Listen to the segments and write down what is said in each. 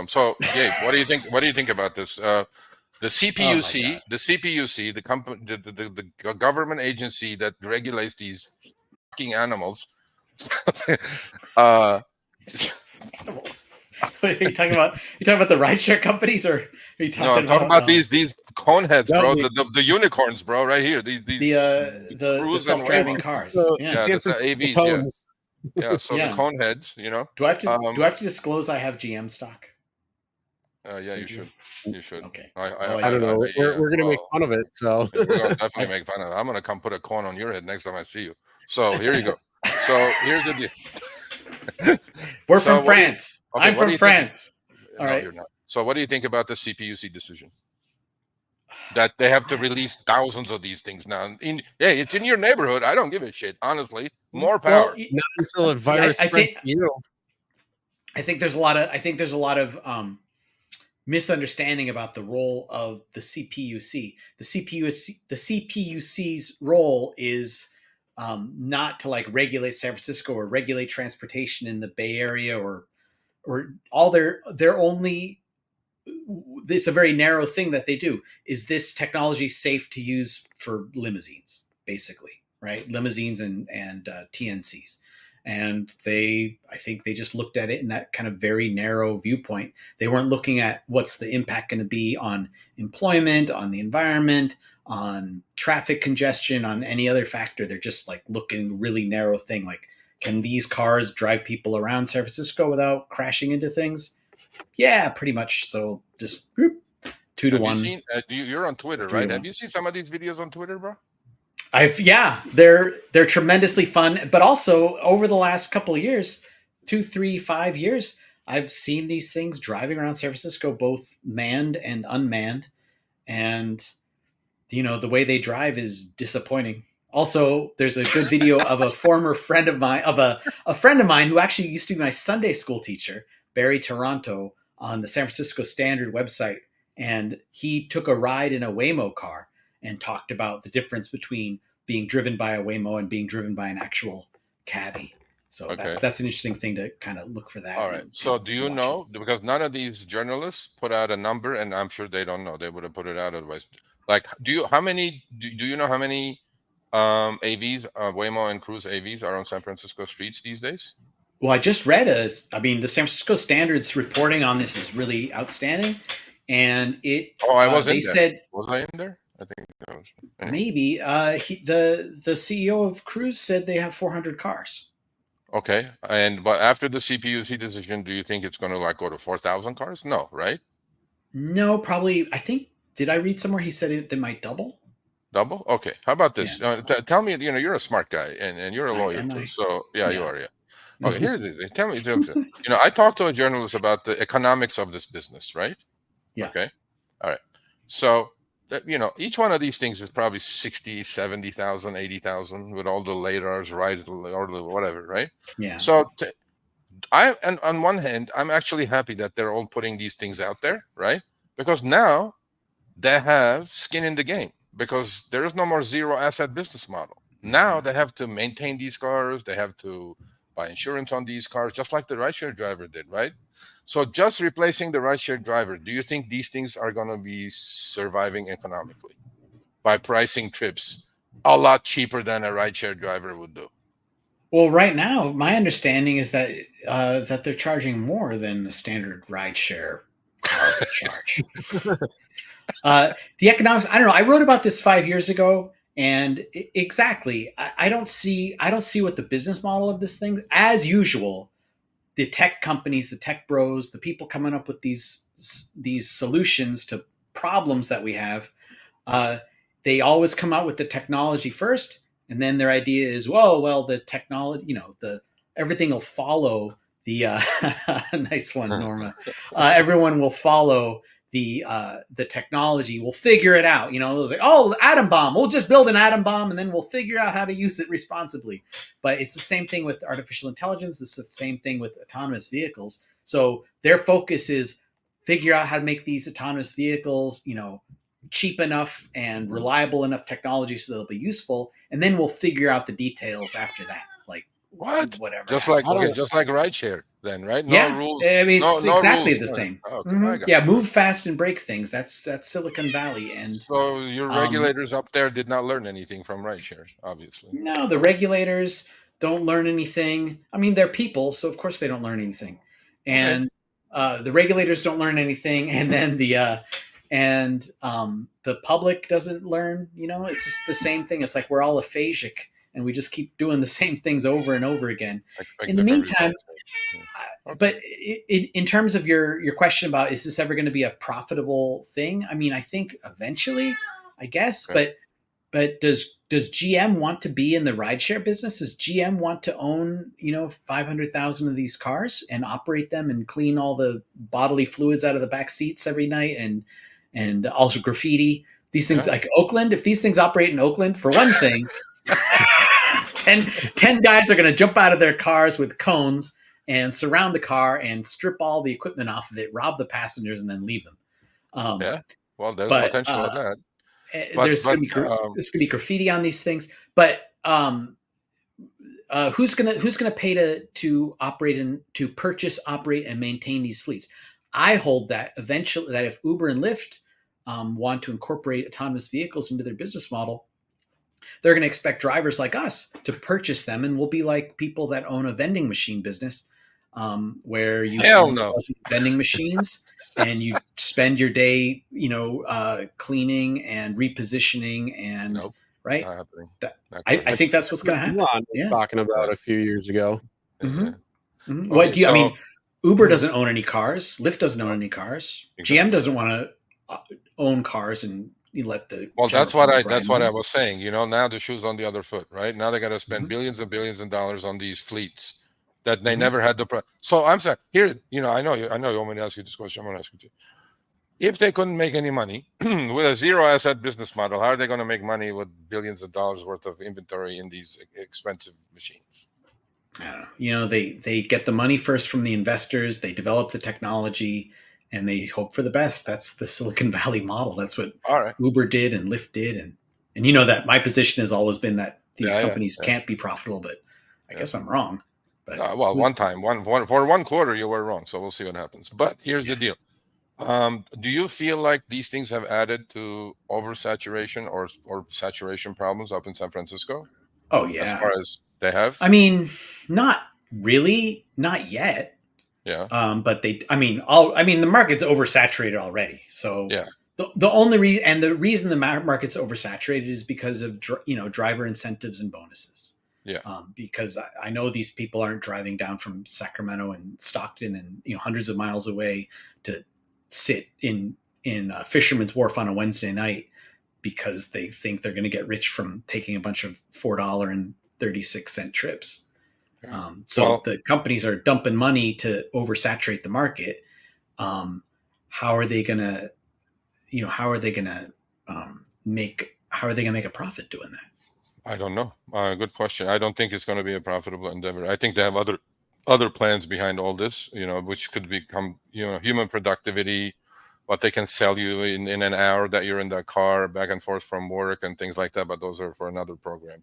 So, Gabe, what do you think? What do you think about this? The Oh my CPUC, God. the CPUC, the company, the government agency that regulates these fucking animals. uh, Animals. What are you talking about? You talking about the rideshare companies, or are you no, I'm talking talking about about these cone heads, No, bro. The unicorns, bro, right here. These the Cruise and self-driving Waymo. cars? the Yeah. Yeah, San that's the Francisco AVs. Yeah, cones. yeah. So the Yeah. cone heads, you know. Do I have to disclose I have GM stock? Yeah, you Sergio? should. You should. Okay. I don't know. Yeah. We're gonna make Well, fun of it. So we're gonna definitely make fun of it. I'm gonna come put a cone on your head next time I see you. So here you go. So here's the deal. We're So from France. Okay, I'm what do from you think? France. All No, right. you're not. So what do you think about the CPUC decision? That they have to release thousands of these things now. Hey, it's in your neighborhood. I don't give a shit. Honestly, more Well, power. not until a virus I spreads think to you. I think there's a lot of misunderstanding about the role of the CPUC. The CPUC's role is not to like regulate San Francisco or regulate transportation in the Bay Area or all their only. This a very narrow thing that they do. Is this technology safe to use for limousines, basically, right? Limousines and TNCs. And I think they just looked at it in that kind of very narrow viewpoint. They weren't looking at what's the impact going to be on employment, on the environment, on traffic congestion, on any other factor. They're just like looking really narrow thing. Like, can these cars drive people around San Francisco without crashing into things? Yeah, pretty much. So just 2 to Have 1. you seen? You're on Twitter, right? Have you seen some of these videos on Twitter, bro? They're tremendously fun, but also over the last couple of years, 2, 3, 5 years, I've seen these things driving around San Francisco, both manned and unmanned, and the way they drive is disappointing. Also, there's a good video of a former friend of mine, a friend of mine who actually used to be my Sunday school teacher, Barry Toronto, on the San Francisco Standard website, and he took a ride in a Waymo car and talked about the difference between being driven by a Waymo and being driven by an actual cabbie. So Okay. that's an interesting thing to kind of look for that. All right. So do you know, because none of these journalists put out a number, and I'm sure they don't know. They would have put it out otherwise. Like, do you know how many AVs, Waymo and Cruise AVs are on San Francisco streets these days? Well, I just read the San Francisco Standard's reporting on this is really outstanding, and I was in there. Said, was I in there? I think that was anyway. Maybe the CEO of Cruise said they have 400 cars. Okay, but after the CPUC decision, do you think it's going to like go to 4,000 cars? No, right? No, probably. I think, did I read somewhere he said they might double? Double? Okay. How about this? Yeah. Tell me, you're a smart guy and you're a lawyer too. So yeah, you are. Yeah. Okay. Here it is. Tell me. I talked to a journalist about the economics of this business, right? Yeah. Okay. All right. So each one of these things is probably 60, 70,000, 80,000 with all the radars, rides, or whatever, right? Yeah. So and on one hand, I'm actually happy that they're all putting these things out there, right? Because now they have skin in the game, because there is no more zero asset business model. Now they have to maintain these cars. They have to buy insurance on these cars, just like the rideshare driver did, right? So just replacing the rideshare driver, do you think these things are going to be surviving economically by pricing trips a lot cheaper than a rideshare driver would do? Well, right now, my understanding is that that they're charging more than a standard rideshare car charge. The economics, I don't know. I wrote about this 5 years ago, and exactly, I don't see what the business model of this thing. As usual, the tech companies, the tech bros, the people coming up with these solutions to problems that we have, they always come out with the technology first, and then their idea is, well, the technology, everything will follow the nice one, Norma. Everyone will follow the technology. We'll figure it out. It was like, atom bomb. We'll just build an atom bomb, and then we'll figure out how to use it responsibly. But it's the same thing with artificial intelligence. It's the same thing with autonomous vehicles. So their focus is figure out how to make these autonomous vehicles, cheap enough and reliable enough technology so they'll be useful, and then we'll figure out the details after that. Like, What? whatever Just happened. like, I don't okay, know. just like rideshare then, right? No Yeah, rules. I mean No, it's no exactly rules. the Right. same. Okay, I got Yeah, you. move fast and break things. That's Silicon Valley, and So your um, regulators up there did not learn anything from rideshare, obviously. no, the regulators don't learn anything. I mean, they're people, so of course they don't learn anything, Okay. and the regulators don't learn anything, and then the public doesn't learn. You know, it's just the same thing. It's like we're all aphasic, and we just keep doing the same things over and over again. Expect In the different meantime, results. Yeah. Okay. but in terms of your question about is this ever going to be a profitable thing? I mean, I think eventually, I guess, Okay. but does GM want to be in the rideshare business? Does GM want to own 500,000 of these cars and operate them and clean all the bodily fluids out of the back seats every night and also graffiti these things Yeah. like Oakland? If these things operate in Oakland, for one thing, 10 guys are going to jump out of their cars with cones and surround the car and strip all the equipment off of it, rob the passengers, and then leave them. Um, Yeah. Well, there's but potential of that. there's But going to be graffiti on these things. But who's gonna pay to operate and to purchase, operate, and maintain these fleets? I hold that eventually that if Uber and Lyft want to incorporate autonomous vehicles into their business model, they're going to expect drivers like us to purchase them, and we'll be like people that own a vending machine business, where you hell own a no. dozen vending machines and you spend your day, cleaning and repositioning and Nope. right. Not happening. That, Not I, gonna I That's think happen. that's what's going to happen. Elon was Yeah. talking about Yeah. a few years ago. Mm-hmm. Yeah. Mm-hmm. Okay. I So mean, Uber doesn't own any cars. Lyft doesn't own no, any cars. GM exactly. doesn't want to own cars and you let the Well, general that's what public ride that's in what I them. was saying. Now the shoe's on the other foot, right? Now they got to spend Mm-hmm. billions and billions of dollars on these fleets that they Mm-hmm. never had the. So I'm saying here, I know you want me to ask you this question. I'm going to ask you too. If they couldn't make any money with a zero asset business model, how are they going to make money with billions of dollars worth of inventory in these expensive machines? I don't know. They get the money first from the investors. They develop the technology, and they hope for the best. That's the Silicon Valley model. That's what All right. Uber did and Lyft did, and you know that my position has always been that these Yeah. companies Yeah. can't be profitable. But I guess I'm wrong. But Well, one time, for one quarter, you were wrong. So we'll see what happens. But here's the deal. Do you feel like these things have added to oversaturation or saturation problems up in San Francisco? oh As yeah, far as they have? I mean, not really, not yet. Yeah. But the market's oversaturated already. So Yeah. the only reason and the reason the market's oversaturated is because of driver incentives and bonuses. Yeah. Because I know these people aren't driving down from Sacramento and Stockton and hundreds of miles away to sit in Fisherman's Wharf on a Wednesday night because they think they're going to get rich from taking a bunch of $4.36 trips. Yeah. So Well, the companies are dumping money to oversaturate the market. How are they gonna, how are they gonna make a profit doing that? I don't know. Good question. I don't think it's going to be a profitable endeavor. I think they have other plans behind all this, which could become, human productivity, what they can sell you in an hour that you're in that car back and forth from work and things like that. But those are for another program.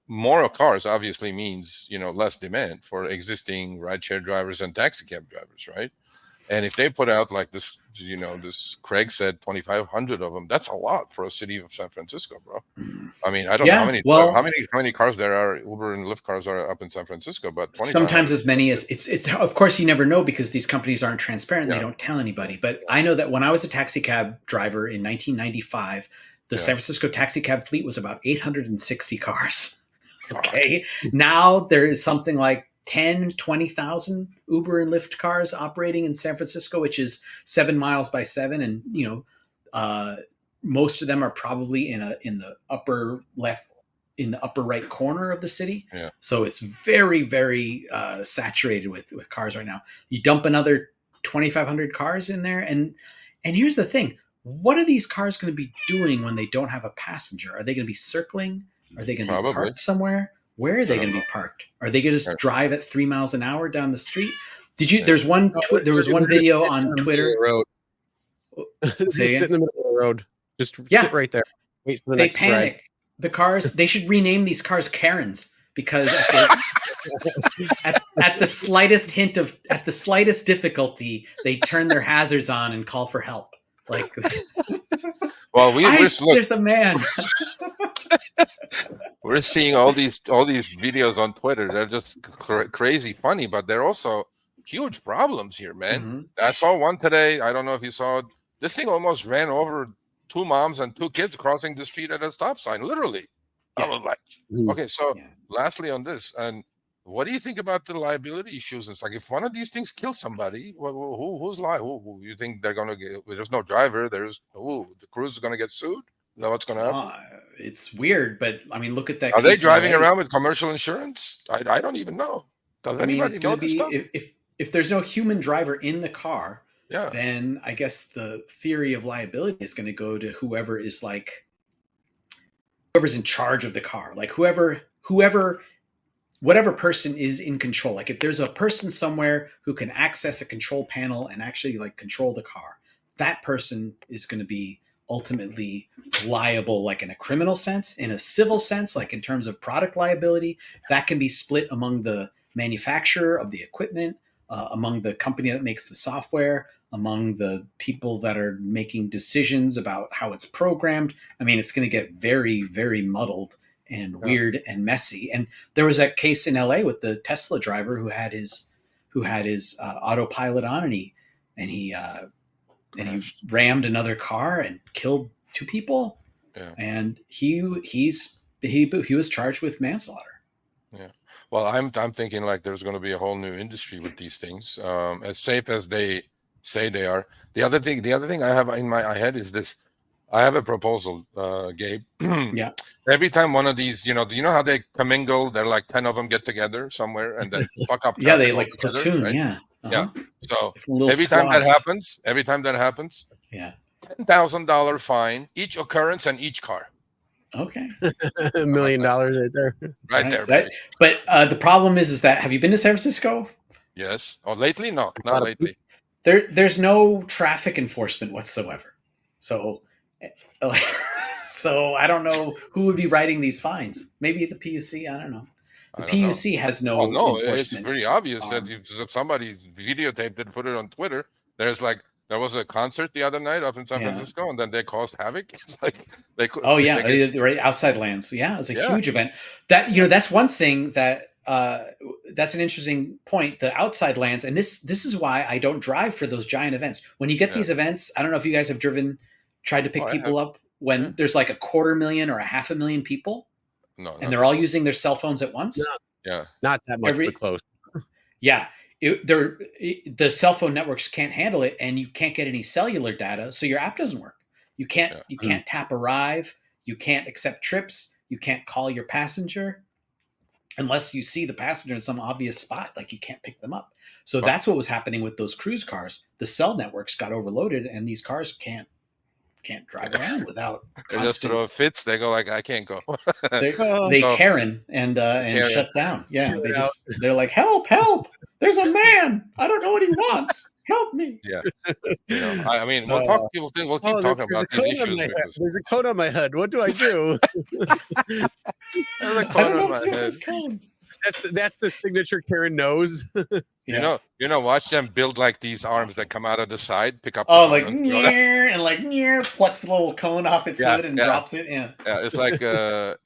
More cars obviously means, less demand for existing rideshare drivers and taxi cab drivers, right? And if they put out like this, this Craig said 2,500 of them, that's a lot for a city of San Francisco, bro. I mean, I don't know Yeah, well, how many cars there are, Uber and Lyft cars are up in San Francisco, but 2,500. sometimes as many as it's. Of course, you never know because these companies aren't transparent. And Yeah. they don't tell anybody. But I know that when I was a taxi cab driver in 1995, the Yeah. San Francisco taxi cab fleet was about 860 cars. Okay. Now there is something like 10, 20,000 Uber and Lyft cars operating in San Francisco, which is 7 miles by 7. And, most of them are probably in the upper left, in the upper right corner of the city. Yeah. So it's very, very saturated with cars right now. You dump another 2,500 cars in there. And here's the thing. What are these cars going to be doing when they don't have a passenger? Are they going to be circling? Are they going to be Probably. parked somewhere? Where are they going to be parked? Are they going to just drive at 3 miles an hour down the street? Did you? Yeah. There's one. There was one video on Twitter. Road. Just Say sit again? in the middle of the road. Just Yeah. sit right there. Wait for the They next panic. ride. the cars, they should rename these cars Karens, because at the slightest hint of, at the slightest difficulty, they turn their hazards on and call for help. Like, Well, look, there's a man. we're seeing all these videos on Twitter. They're just crazy funny, but they're also huge problems here, man. Mm-hmm. I saw one today. I don't know if you saw it. This thing almost ran over 2 moms and 2 kids crossing the street at a stop sign, literally. Yeah. I was like, okay, so lastly on this, and what do you think about the liability issues? It's like, if one of these things kills somebody, who's liable? Who you think they're gonna get? There's no driver. The cruise is gonna get sued. Is that what's gonna happen? It's weird, but I mean, look at that. Are they driving around with commercial insurance? I don't even know. Does I mean, anybody it's know going to this be stuff? if there's no human driver in the car, Yeah. then I guess the theory of liability is going to go to whoever's in charge of the car, like whatever person is in control. Like, if there's a person somewhere who can access a control panel and actually like control the car, that person is going to be ultimately liable, like in a criminal sense. In a civil sense, like in terms of product liability, that can be split among the manufacturer of the equipment, among the company that makes the software, among the people that are making decisions about how it's programmed. I mean, it's going to get very, very muddled and weird and messy. And there was that case in LA with the Tesla driver who had his autopilot on, and he rammed another car and killed 2 people. Yeah. And he was charged with manslaughter. Yeah. Well, I'm thinking like there's going to be a whole new industry with these things, as safe as they say they are. The other thing I have in my head is this. I have a proposal, Gabe. Yeah. Every time one of these, you know how they commingle, they're like 10 of them get together somewhere and then fuck up. Yeah, they like altogether, platoon. right? Yeah. Yeah. So every time that happens, yeah, $10,000 fine each occurrence and each car. Okay. $1 million right there. Right there, baby. But the problem is that, have you been to San Francisco? Yes. Oh, lately? No, not lately. There's no traffic enforcement whatsoever. So I don't know who would be writing these fines. Maybe the PUC. I don't know. The PUC has no enforcement. It's very obvious that if somebody videotaped it and put it on Twitter, there was a concert the other night up in San Francisco, and then they caused havoc. It's like they could. Oh yeah, right outside lands. Yeah, it was a huge event. That that's one thing that that's an interesting point. The outside lands, and this is why I don't drive for those giant events. When you get these events, I don't know if you guys have tried to pick people up when there's like 250,000 or 500,000 people. No, and they're all using their cell phones at once. Yeah, not that much, but close. Yeah, the cell phone networks can't handle it, and you can't get any cellular data, so your app doesn't work. You can't tap arrive. You can't accept trips. You can't call your passenger unless you see the passenger in some obvious spot. Like, you can't pick them up. So that's what was happening with those cruise cars. The cell networks got overloaded, and these cars can't drive around without they just throw fits. They go like, I can't go. they Karen and shut down. Yeah, they're like, help! There's a man. I don't know what he wants. Help me. Yeah. I mean, we'll talk. We'll keep talking about these issues. There's a code on my head. What do I do? There's a code on my head. That's the signature Karen knows. You know, watch them build like these arms that come out of the side, pick up. And plucks the little cone off its hood and drops it. Yeah, it's like the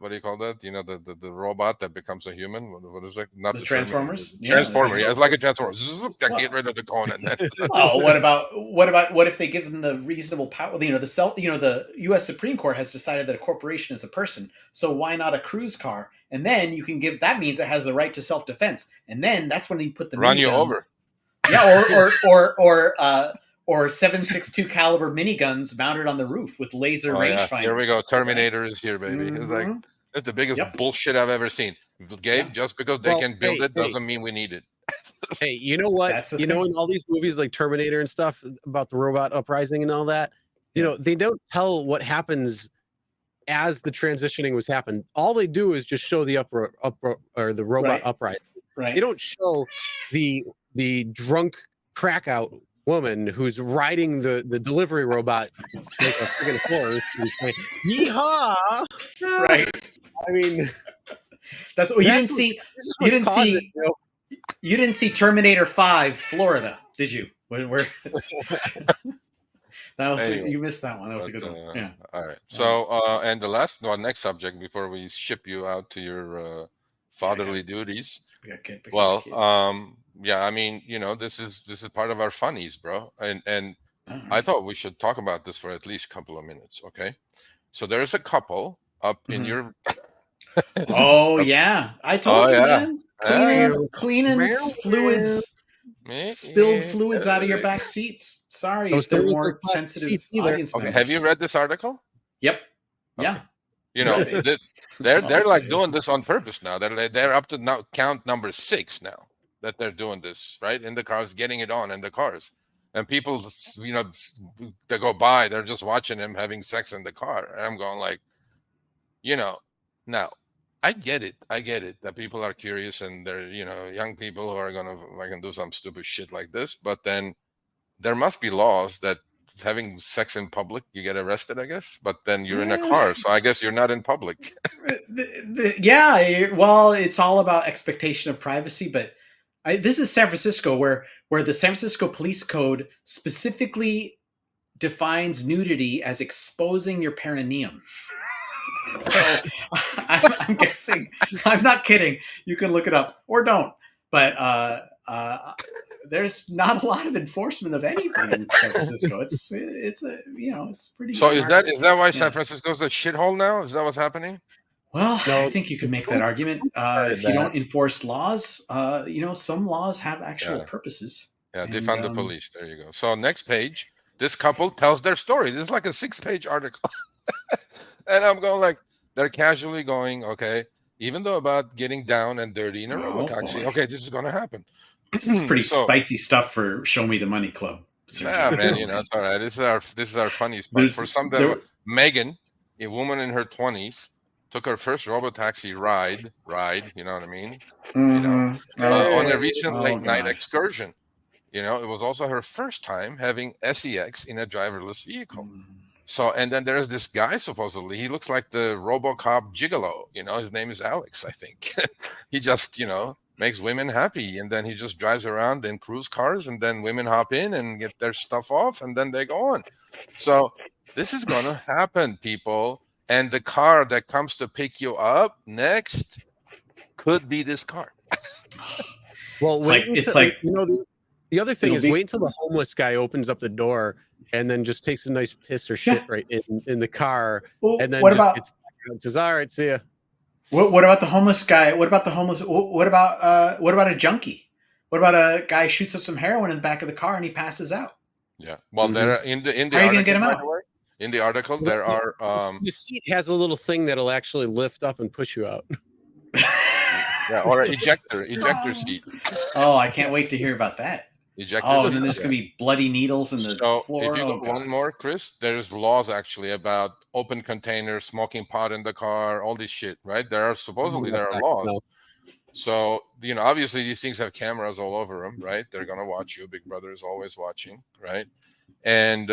what do you call that? The robot that becomes a human. What is it? Not the Transformers. Transformer. Yeah, it's like a transformer. Get rid of the cone and then. what if they give them the reasonable power? The U.S. Supreme Court has decided that a corporation is a person. So why not a cruise car? And then you can that means it has the right to self-defense. And then that's when you put the run you over. Yeah, or 7.62 caliber miniguns mounted on the roof with laser rangefinders. Here we go. Terminator is here, baby. Mm-hmm. It's like, that's the biggest bullshit I've ever seen. Gabe, just because they can build it doesn't mean we need it. Hey, you know what? In all these movies like Terminator and stuff about the robot uprising and all that, they don't tell what happens as the transitioning was happening. All they do is just show the robot uprising. Right. They don't show the drunk crack out woman who's riding the delivery robot like a friggin' horse and saying, "Yeehaw!" Right. I mean, that's what you didn't see. You didn't see. You didn't see Terminator 5 Florida, did you? Where that was Anyway, you missed that one. That was a good one. Yeah. All right. So, and the last one, next subject before we ship you out to your fatherly duties. Well, yeah. I mean, this is part of our funnies, bro. And right. I thought we should talk about this for at least a couple of minutes. Okay. So there's a couple up in your. Oh yeah, I told you, man. Cleaning fluids. Spilled fluids out of your back seats. Sorry if they're more sensitive audience members. Okay, have you read this article? Yep. Okay. Yeah. They're like doing this on purpose now. They're up to now count number 6 now that they're doing this, right? In the cars, getting it on in the cars. And people, they go by, they're just watching him having sex in the car. And I'm going like, now I get it that people are curious and they're, young people who are gonna do some stupid shit like this. But then there must be laws that having sex in public you get arrested, I guess. But then you're in a car, so I guess you're not in public. Yeah, well, it's all about expectation of privacy. But this is San Francisco, where the San Francisco Police Code specifically defines nudity as exposing your perineum. So I'm guessing, I'm not kidding. You can look it up or don't. But there's not a lot of enforcement of anything in San Francisco. It's it's pretty. So is that why San Francisco's a shithole now? Is that what's happening? Well, I think you could make that argument. If you don't enforce laws, some laws have actual purposes. Yeah, defund the police. There you go. So next page, this couple tells their story. This is like a 6-page article. And I'm going like, they're casually going, okay, even though about getting down and dirty in a robo-taxi, okay, this is going to happen. This is pretty spicy stuff for Show Me the Money Club. Yeah, man, it's all right. This is our funny spot. For some, Megan, a woman in her 20s, took her first robo-taxi ride, you know what I mean? On a recent late-night excursion. It was also her first time having SEX in a driverless vehicle. So, and then there's this guy, supposedly, he looks like the RoboCop gigolo, his name is Alex, I think. He just, makes women happy, and then he just drives around in cruise cars, and then women hop in and get their stuff off, and then they go on. So this is going to happen, people. And the car that comes to pick you up next could be this car. Well, the other thing is wait until the homeless guy opens up the door and then just takes a nice piss or shit right in the car. Well, and then what about says, all right, see ya. What about the homeless guy? What about a junkie? What about a guy who shoots up some heroin in the back of the car and he passes out? Yeah. Well, there in the How are you gonna get him out? In the article, there are the seat has a little thing that'll actually lift up and push you out. Yeah, or an ejector seat. Oh, I can't wait to hear about that. And then there's going to be bloody needles in the floor. If you go one more, Chris, there's laws actually about open containers, smoking pot in the car, all this shit, right? There are laws. No. So, obviously these things have cameras all over them, right? They're going to watch you. Big Brother is always watching, right? And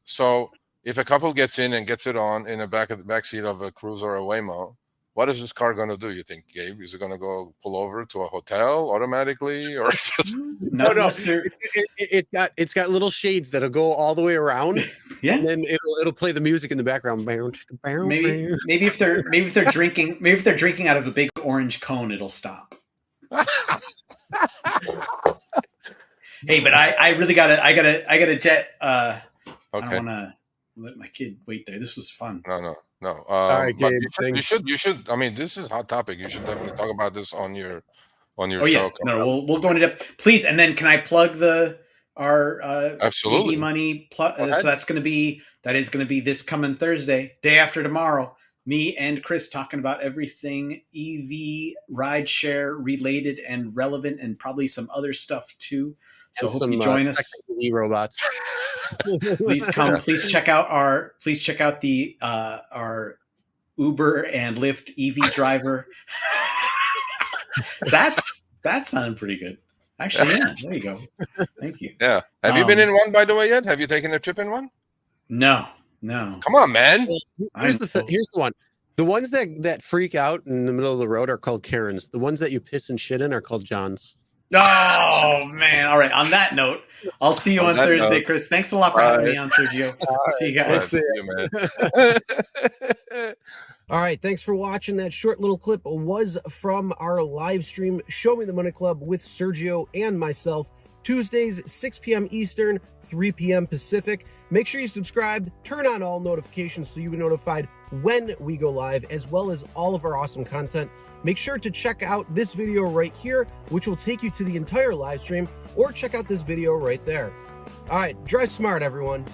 so if a couple gets in and gets it on in the back seat of a Cruise or a Waymo, what is this car going to do, you think, Gabe? Is it going to go pull over to a hotel automatically, or no? It's got little shades that'll go all the way around. Yeah, and then it'll play the music in the background. Maybe if they're drinking out of a big orange cone, it'll stop. Hey, but I really gotta jet. I don't want to let my kid wait there. This was fun. No. All right, Gabe, you should. I mean, this is a hot topic. You should definitely talk about this on your show. Yeah. No, we'll go into depth, please. And then can I plug our absolutely EV money? So that is going to be this coming Thursday, day after tomorrow. Me and Chris talking about everything EV, rideshare related and relevant, and probably some other stuff too. So hope you join us. Robots. Please come. Please check out the our Uber and Lyft EV driver. That sounded pretty good. Actually, yeah. There you go. Thank you. Yeah. Have you been in one, by the way, yet? Have you taken a trip in one? No. Come on, man. Here's the one. The ones that freak out in the middle of the road are called Karens. The ones that you piss and shit in are called Johns. Oh, man. All right. On that note, I'll see you on Thursday, Chris. Thanks a lot for having me on, Sergio. See you guys. See you, man. All right, thanks for watching. That short little clip was from our live stream, Show Me the Money Club with Sergio and myself, Tuesdays, 6 p.m. Eastern, 3 p.m. Pacific. Make sure you subscribe, turn on all notifications so you'll be notified when we go live, as well as all of our awesome content. Make sure to check out this video right here, which will take you to the entire live stream, or check out this video right there. All right, drive smart, everyone.